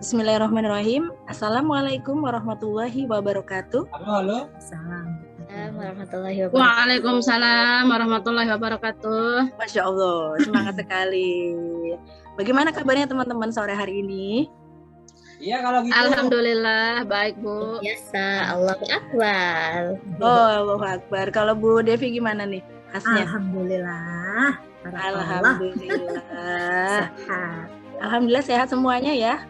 Bismillahirrahmanirrahim. Assalamualaikum warahmatullahi wabarakatuh. Halo. Assalamualaikum warahmatullahi wabarakatuh. Waalaikumsalam warahmatullahi wabarakatuh. Masya Allah, semangat sekali. Bagaimana kabarnya teman-teman sore hari ini? Iya kalau gitu. Alhamdulillah baik Bu. Biasa, Allahu Akbar. Oh, Allahu Akbar. Kalau Bu Devi gimana nih khasnya? Alhamdulillah. Alhamdulillah. Sehat. Alhamdulillah sehat semuanya ya.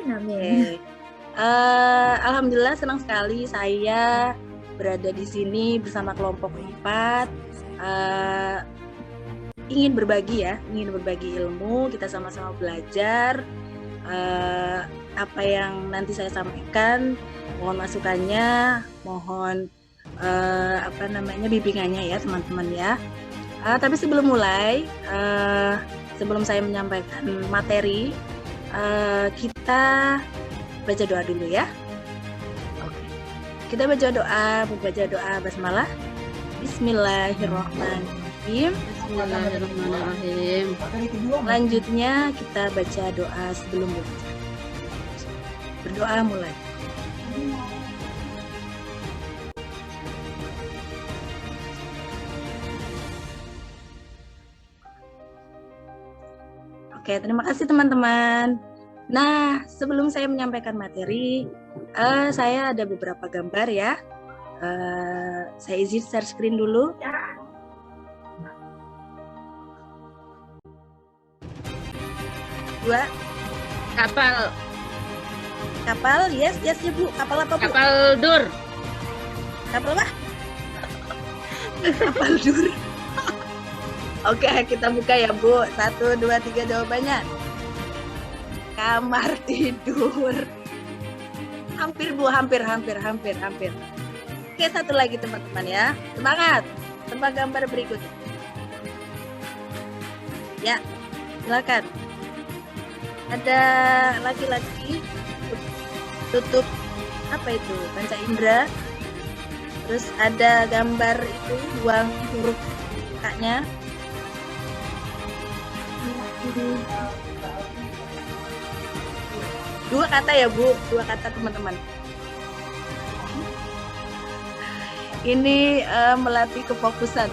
Amin. Alhamdulillah senang sekali saya berada di sini bersama kelompok 4. Ingin berbagi ilmu, kita sama-sama belajar. Apa yang nanti saya sampaikan, mohon masukannya, mohon bimbingannya ya teman-teman ya. Tapi sebelum mulai, sebelum saya menyampaikan materi, kita baca doa dulu ya. Oke. Kita baca doa basmalah. Bismillahirrahmanirrahim. Bismillahirrahmanirrahim. Selanjutnya kita baca doa sebelum belajar. Berdoa mulai. Oke, terima kasih teman-teman. Nah, sebelum saya menyampaikan materi, saya ada beberapa gambar ya. Saya izin share screen dulu. Dua. Kapal, yes ya Bu. Kapal apa Bu? Kapal dur. Kapal apa? Kapal dur. Oke, kita buka ya Bu. 1, 2, 3 jawabannya. Kamar tidur. Hampir Bu, hampir. Oke, satu lagi teman-teman ya. Semangat. Tebak gambar berikutnya. Ya, silakan. Ada laki-laki tutup apa itu? Panca indera. Terus ada gambar itu buang huruf kaknya. Dua kata ya Bu, dua kata teman-teman. Ini melatih kefokusan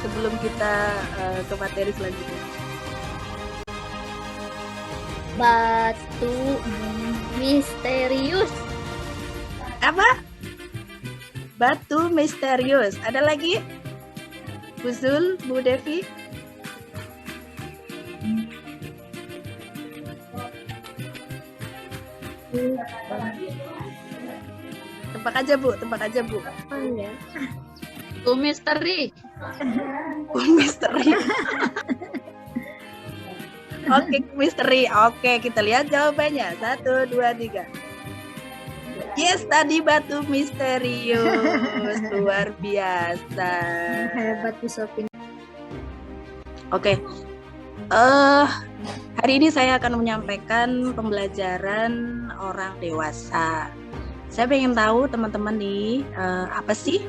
sebelum kita ke materi selanjutnya. Batu misterius. Apa? Batu misterius. Ada lagi? Bu Zul, Bu Devi? Tebak aja Bu. Oh ya. Bu misteri. Misteri. Oke, misteri. Oke, kita lihat jawabannya. 1, 2, 3. Yes, tadi batu misterius. Luar biasa. Hebat Bu Sopin. Oke. Hari ini saya akan menyampaikan pembelajaran orang dewasa. Saya pengen tahu teman-teman nih, apa sih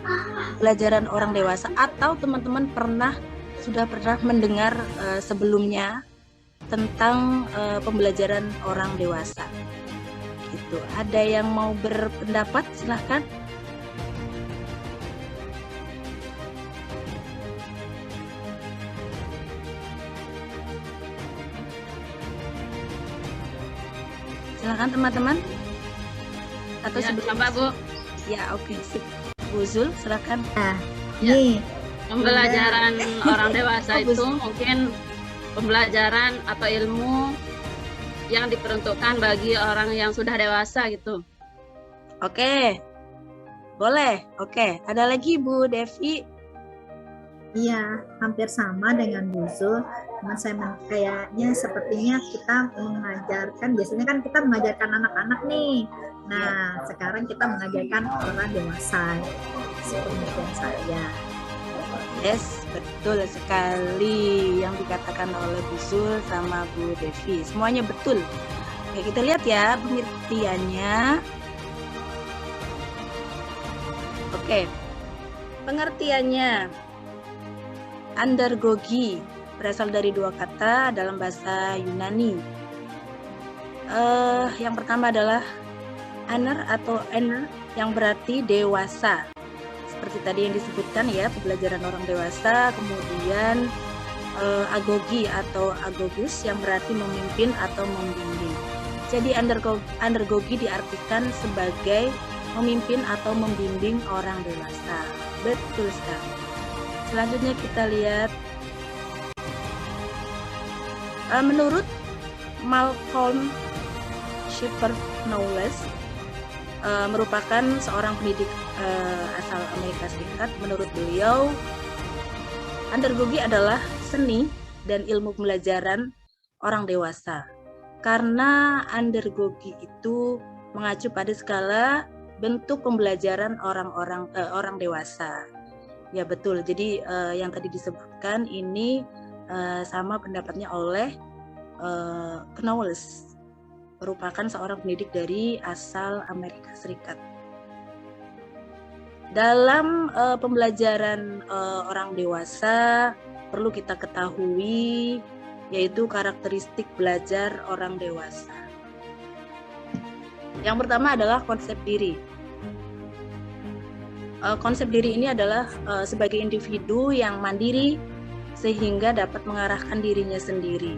pelajaran orang dewasa, atau teman-teman sudah pernah mendengar sebelumnya tentang pembelajaran orang dewasa. Gitu. Ada yang mau berpendapat? Silahkan. Silakan teman-teman. Atau Ya, sebelum coba Bu. Ya, oke, sip. Bu Zul, silakan. Nih, Pembelajaran orang dewasa Bagus. itu mungkin pembelajaran atau ilmu yang diperuntukkan bagi orang yang sudah dewasa gitu. Oke. Boleh. Oke. Ada lagi Bu Devi? iya, hampir sama dengan Bu Zul. Cuman kayaknya sepertinya kita mengajarkan, biasanya kan kita mengajarkan anak-anak nih. Nah, sekarang kita mengajarkan orang dewasa. Seperti saya. Yes, betul sekali yang dikatakan oleh Bu Zul sama Bu Devi. Semuanya betul. Oke, kita lihat ya pengertiannya. Oke. Pengertiannya. Andragogy berasal dari dua kata dalam bahasa Yunani. Yang pertama adalah aner atau ener yang berarti dewasa. Seperti tadi yang disebutkan ya, pembelajaran orang dewasa. Kemudian agogi atau agogus yang berarti memimpin atau membimbing. Jadi undergogi diartikan sebagai memimpin atau membimbing orang dewasa. Betul sekali. Selanjutnya kita lihat, menurut Malcolm Shepard Knowles, merupakan seorang pendidik asal Amerika Serikat. Menurut beliau, undergogi adalah seni dan ilmu pembelajaran orang dewasa. Karena undergogi itu mengacu pada segala bentuk pembelajaran orang dewasa. Ya betul. Jadi yang tadi disebutkan ini sama pendapatnya oleh Knowles, merupakan seorang pendidik dari asal Amerika Serikat. Dalam pembelajaran orang dewasa perlu kita ketahui yaitu karakteristik belajar orang dewasa. Yang pertama adalah konsep diri. Konsep diri ini adalah sebagai individu yang mandiri sehingga dapat mengarahkan dirinya sendiri.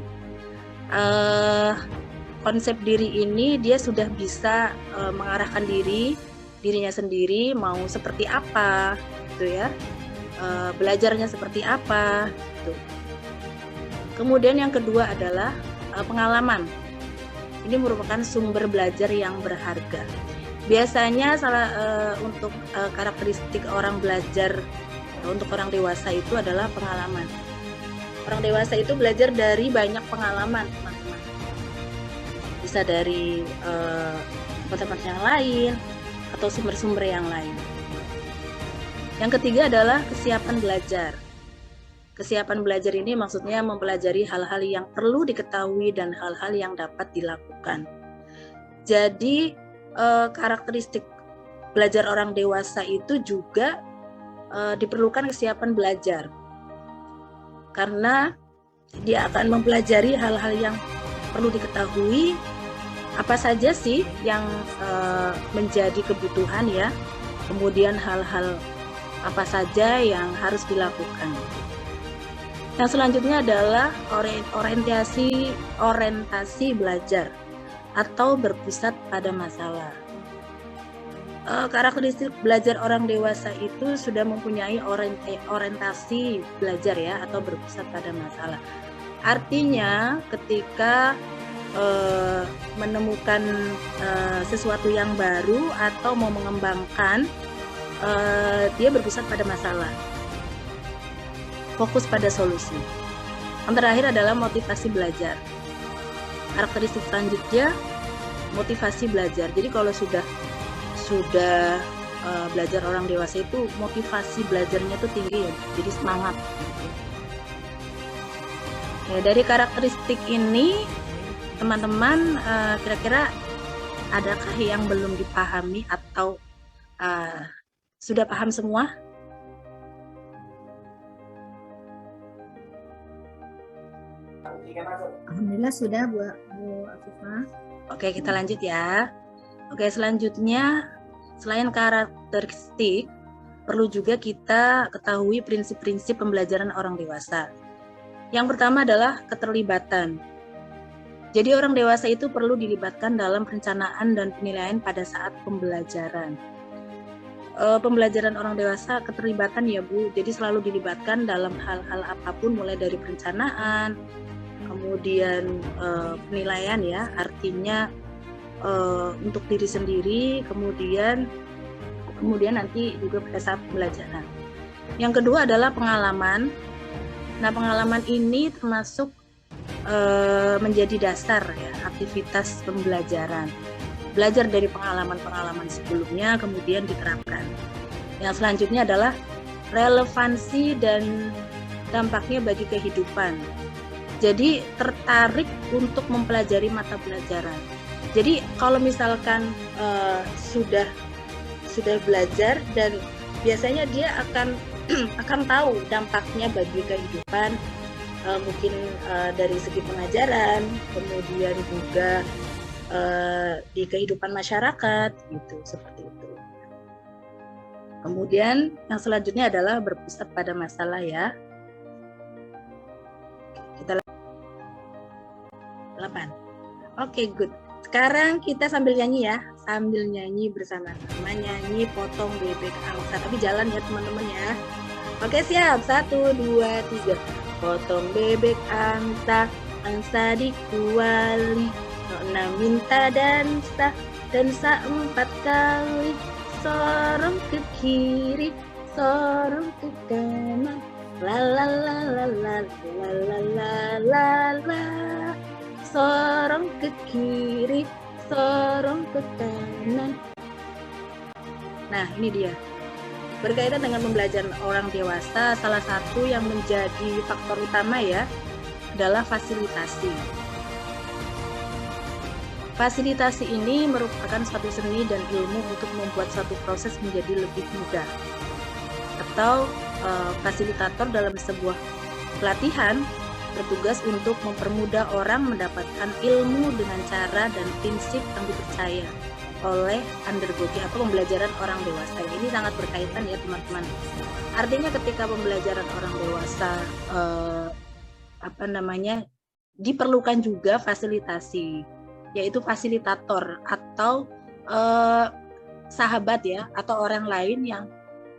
Konsep diri ini dia sudah bisa mengarahkan dirinya sendiri mau seperti apa, gitu ya. Belajarnya seperti apa, gitu. Kemudian yang kedua adalah pengalaman. Ini merupakan sumber belajar yang berharga. Biasanya untuk karakteristik orang belajar untuk orang dewasa itu adalah pengalaman. Orang dewasa itu belajar dari banyak pengalaman, teman-teman. Bisa dari tempat-tempat yang lain atau sumber-sumber yang lain. Yang ketiga adalah kesiapan belajar. Kesiapan belajar ini maksudnya mempelajari hal-hal yang perlu diketahui dan hal-hal yang dapat dilakukan. Jadi karakteristik belajar orang dewasa itu juga diperlukan kesiapan belajar. Karena dia akan mempelajari hal-hal yang perlu diketahui, apa saja sih yang menjadi kebutuhan ya, kemudian hal-hal apa saja yang harus dilakukan. Yang selanjutnya adalah orientasi belajar atau berpusat pada masalah. Karakteristik belajar orang dewasa itu sudah mempunyai orientasi belajar ya, atau berpusat pada masalah. Artinya ketika menemukan sesuatu yang baru atau mau mengembangkan, dia berpusat pada masalah, fokus pada solusi. Yang terakhir adalah motivasi belajar. Karakteristik selanjutnya motivasi belajar. Jadi kalau sudah belajar orang dewasa itu motivasi belajarnya itu tinggi ya, jadi semangat. Ya, dari karakteristik ini teman-teman kira-kira adakah yang belum dipahami atau sudah paham semua? Alhamdulillah sudah Bu Afifah. Oke, kita lanjut ya. Oke, selanjutnya selain karakteristik, perlu juga kita ketahui prinsip-prinsip pembelajaran orang dewasa. Yang pertama adalah keterlibatan. Jadi orang dewasa itu perlu dilibatkan dalam perencanaan dan penilaian pada saat pembelajaran. Pembelajaran orang dewasa keterlibatan ya Bu, jadi selalu dilibatkan dalam hal-hal apapun, mulai dari perencanaan, kemudian penilaian ya, artinya untuk diri sendiri, kemudian nanti juga pada saat pembelajaran. Yang kedua adalah pengalaman. Nah, pengalaman ini termasuk menjadi dasar ya aktivitas pembelajaran. Belajar dari pengalaman-pengalaman sebelumnya kemudian diterapkan. Yang selanjutnya adalah relevansi dan dampaknya bagi kehidupan. Jadi tertarik untuk mempelajari mata pelajaran. Jadi kalau misalkan sudah belajar dan biasanya dia akan tahu dampaknya bagi kehidupan, mungkin dari segi pengajaran, kemudian juga di kehidupan masyarakat gitu, seperti itu. Kemudian yang selanjutnya adalah berpusat pada masalah ya. Kita 8. Oke, good. Sekarang kita sambil nyanyi ya, sambil nyanyi bersama-sama, nyanyi potong bebek angsa. Tapi jalan ya teman-teman ya. Oke, siap. 1, 2, 3. Potong bebek angsa, angsa dikuali, nona minta dansa 4 kali. Sorong ke kiri, sorong ke kanan, la la la la la la la la la la. Sorong ke kiri, sorong ke kanan. Nah, ini dia. Berkaitan dengan pembelajaran orang dewasa, salah satu yang menjadi faktor utama ya adalah fasilitasi. Fasilitasi ini merupakan suatu seni dan ilmu untuk membuat suatu proses menjadi lebih mudah. Atau fasilitator dalam sebuah pelatihan bertugas untuk mempermudah orang mendapatkan ilmu dengan cara dan prinsip yang dipercaya oleh undergoing atau pembelajaran orang dewasa. Ini sangat berkaitan ya teman-teman. Artinya ketika pembelajaran orang dewasa diperlukan juga fasilitasi, yaitu fasilitator atau sahabat ya, atau orang lain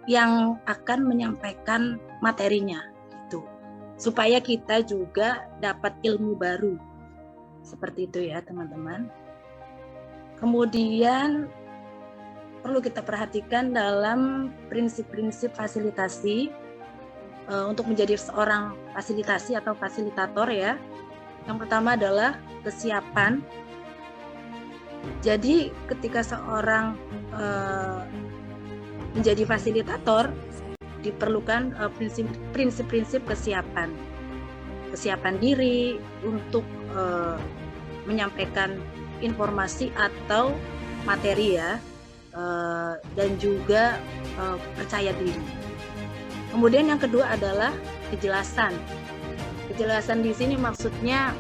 yang akan menyampaikan materinya gitu, supaya kita juga dapat ilmu baru, seperti itu ya teman-teman. Kemudian perlu kita perhatikan dalam prinsip-prinsip fasilitasi untuk menjadi seorang fasilitasi atau fasilitator ya. Yang pertama adalah kesiapan. Jadi ketika seorang menjadi fasilitator diperlukan prinsip-prinsip kesiapan diri untuk menyampaikan informasi atau materi ya, dan juga percaya diri. Kemudian yang kedua adalah kejelasan. Kejelasan di sini maksudnya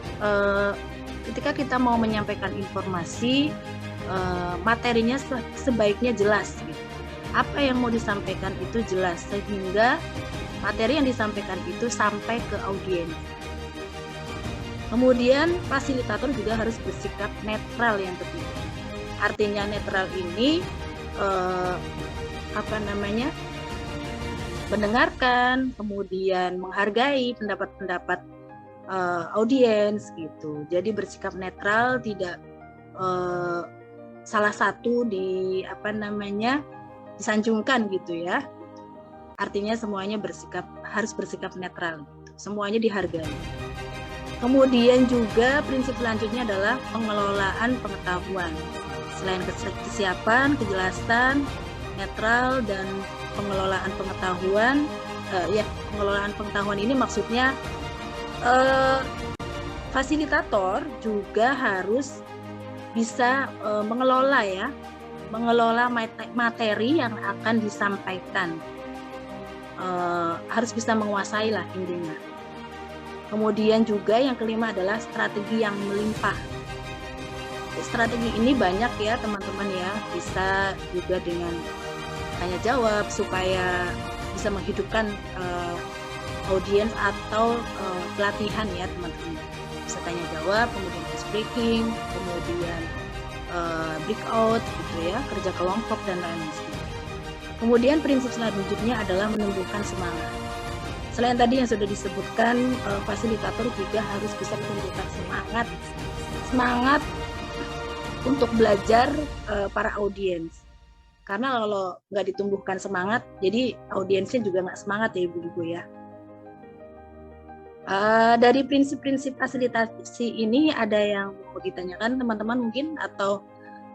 ketika kita mau menyampaikan informasi, materinya sebaiknya jelas gitu. Apa yang mau disampaikan itu jelas, sehingga materi yang disampaikan itu sampai ke audiens. Kemudian fasilitator juga harus bersikap netral yang ketiga. Artinya netral ini mendengarkan, kemudian menghargai pendapat-pendapat audiens gitu. Jadi bersikap netral, tidak salah satu disanjungkan gitu ya. Artinya semuanya harus bersikap netral gitu. Semuanya dihargai. Kemudian juga prinsip selanjutnya adalah pengelolaan pengetahuan. Selain kesiapan, kejelasan, netral, dan pengelolaan pengetahuan, pengelolaan pengetahuan ini maksudnya fasilitator juga harus bisa mengelola materi yang akan disampaikan, harus bisa menguasai lah intinya. Kemudian juga yang kelima adalah strategi yang melimpah. Strategi ini banyak ya teman-teman ya, bisa juga dengan tanya jawab supaya bisa menghidupkan audiens atau pelatihan ya teman-teman. Bisa tanya jawab, kemudian ice breaking, kemudian breakout gitu ya, kerja kelompok dan lain-lain. Kemudian prinsip selanjutnya adalah menumbuhkan semangat. Selain tadi yang sudah disebutkan, fasilitator juga harus bisa menumbuhkan semangat untuk belajar para audiens. Karena kalau nggak ditumbuhkan semangat, jadi audiensnya juga nggak semangat ya ibu-ibu ya. Dari prinsip-prinsip fasilitasi ini ada yang mau ditanyakan teman-teman mungkin, atau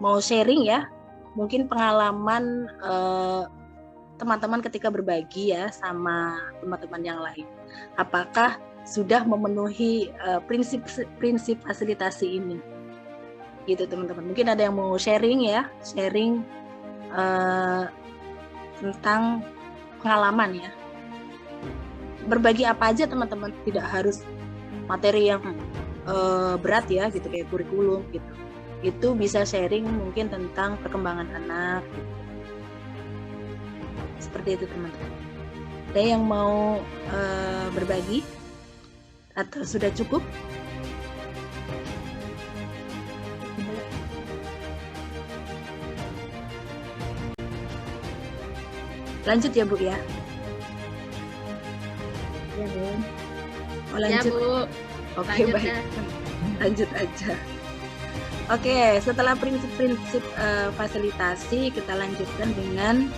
mau sharing ya, mungkin pengalaman teman-teman ketika berbagi ya sama teman-teman yang lain. Apakah sudah memenuhi prinsip fasilitasi ini? Gitu teman-teman. Mungkin ada yang mau sharing ya, tentang pengalaman ya. Berbagi apa aja teman-teman, tidak harus materi yang berat ya gitu kayak kurikulum gitu. itu bisa sharing mungkin tentang perkembangan anak. Seperti itu teman-teman. Ada yang mau berbagi atau sudah cukup? Lanjut ya Bu ya. Ya, Bu. Oh, Ya lanjut. Bu. Oke, Lanjut baik. ya. Lanjut aja. Oke, setelah prinsip-prinsip fasilitasi, kita lanjutkan dengan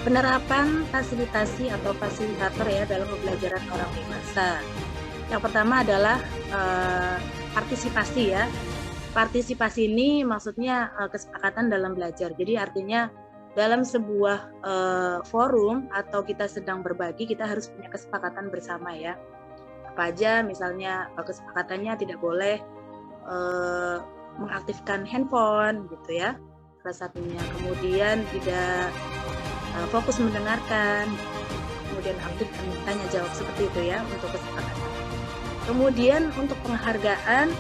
penerapan fasilitasi atau fasilitator ya dalam pembelajaran orang dewasa. Yang pertama adalah partisipasi ya. Partisipasi ini maksudnya kesepakatan dalam belajar. Jadi artinya dalam sebuah forum atau kita sedang berbagi, kita harus punya kesepakatan bersama ya. Apa aja misalnya kesepakatannya tidak boleh mengaktifkan handphone gitu ya, salah satunya. Kemudian tidak fokus mendengarkan, kemudian aktif tanya jawab, seperti itu ya untuk kesepakatan. Kemudian untuk penghargaan,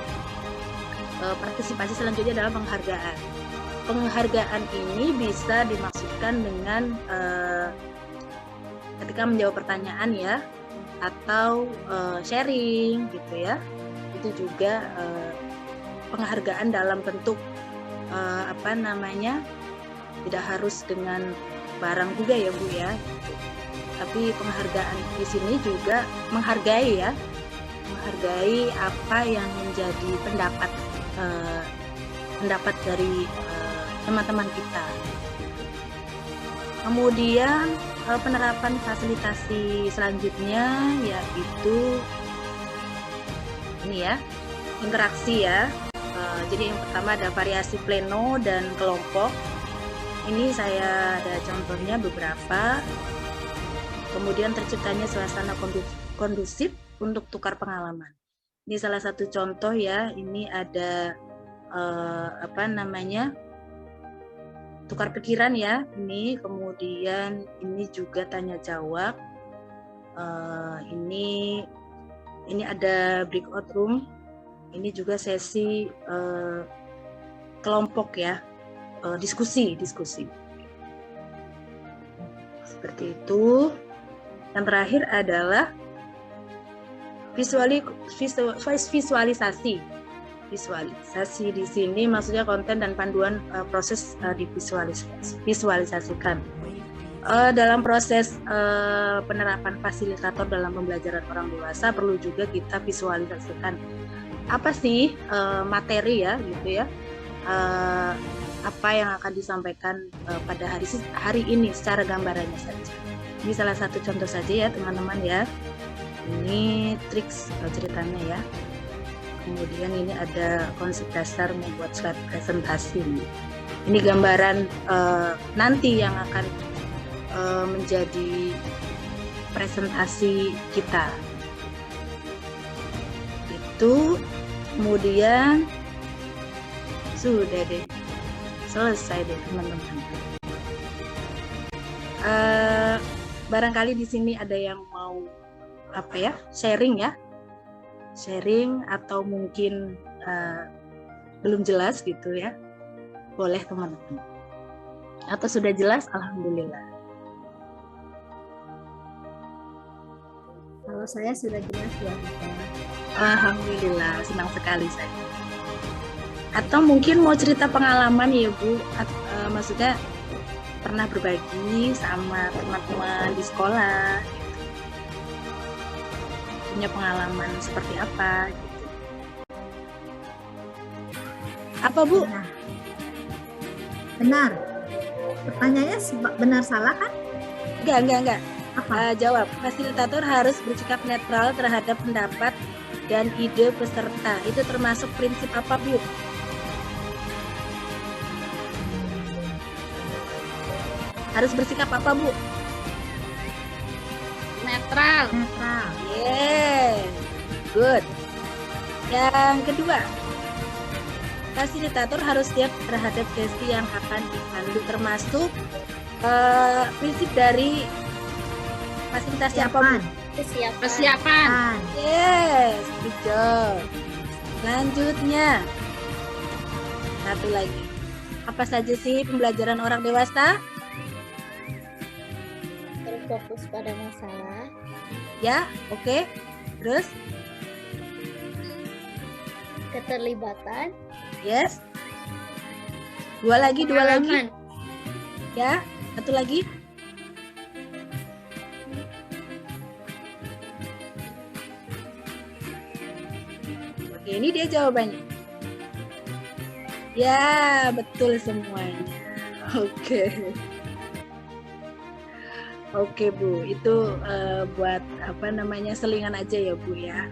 partisipasi selanjutnya adalah penghargaan. Penghargaan ini bisa dimaksudkan dengan ketika menjawab pertanyaan ya, atau sharing gitu ya. Itu juga penghargaan dalam bentuk tidak harus dengan barang juga ya Bu ya. Tapi penghargaan di sini juga menghargai ya, menghargai apa yang menjadi pendapat dari teman-teman kita. Kemudian penerapan fasilitasi selanjutnya yaitu ini ya, interaksi ya. Jadi yang pertama ada variasi pleno dan kelompok. Ini saya ada contohnya beberapa. Kemudian terciptanya suasana kondusif untuk tukar pengalaman. Ini salah satu contoh ya. Ini ada tukar pikiran ya. Ini kemudian ini juga tanya jawab. Ini ada breakout room. Ini juga sesi kelompok ya, diskusi. Seperti itu. Yang terakhir adalah visualisasi. Visualisasi di sini maksudnya konten dan panduan proses divisualisasikan. Dalam proses penerapan fasilitator dalam pembelajaran orang dewasa perlu juga kita visualisasikan apa sih materi ya gitu ya, apa yang akan disampaikan pada hari ini secara gambarannya saja. Ini salah satu contoh saja ya teman-teman ya. Ini triks ceritanya ya. Kemudian ini ada konsep dasar membuat slide presentasi. Ini gambaran nanti yang akan menjadi presentasi kita. Itu kemudian sudah deh, selesai deh teman-teman. Barangkali di sini ada yang mau sharing ya, sharing atau mungkin belum jelas gitu ya, boleh teman-teman. Atau sudah jelas, alhamdulillah. Kalau saya sudah jelas ya. Alhamdulillah, senang sekali saya. Atau mungkin mau cerita pengalaman ya Bu, maksudnya pernah berbagi sama teman-teman di sekolah, gitu. Punya pengalaman seperti apa gitu. Apa Bu? Benar. Pertanyaannya benar salah kan? Enggak. Apa? Jawab. Fasilitator harus bersikap netral terhadap pendapat dan ide peserta. Itu termasuk prinsip apa Bu? Harus bersikap apa Bu? Netral. Netral. Yeah, good. Yang kedua, fasilitator harus siap terhadap sesi yang akan dipandu, termasuk prinsip dari fasilitasi apa Bu? Persiapan. Yes, good job. Selanjutnya, Satu lagi. Apa saja sih pembelajaran orang dewasa? Berfokus pada masalah. Ya, oke. Terus, Keterlibatan. yes. Dua lagi. Pengalaman. Ya, satu lagi. Oke, ini dia jawabannya. Ya, betul semuanya. Oke. Oke, Bu. Itu buat apa namanya selingan aja ya, Bu ya.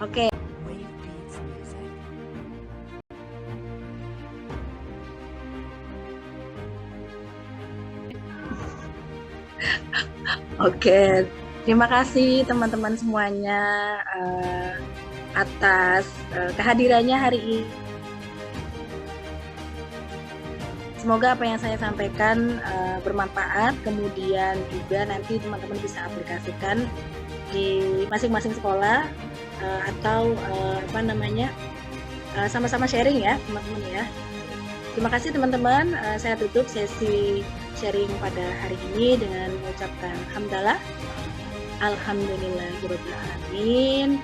Oke. Oke, terima kasih teman-teman semuanya atas kehadirannya hari ini. Semoga apa yang saya sampaikan bermanfaat, kemudian juga nanti teman-teman bisa aplikasikan di masing-masing sekolah atau apa namanya sama-sama sharing ya teman-teman ya. Terima kasih teman-teman, saya tutup sesi sharing pada hari ini dengan mengucapkan alhamdulillahirobbilalamin.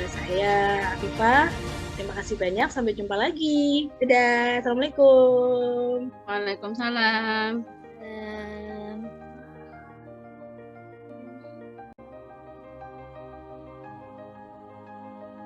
Saya Afifah. Terima kasih banyak. Sampai jumpa lagi. Dadah. Assalamualaikum. Waalaikumsalam.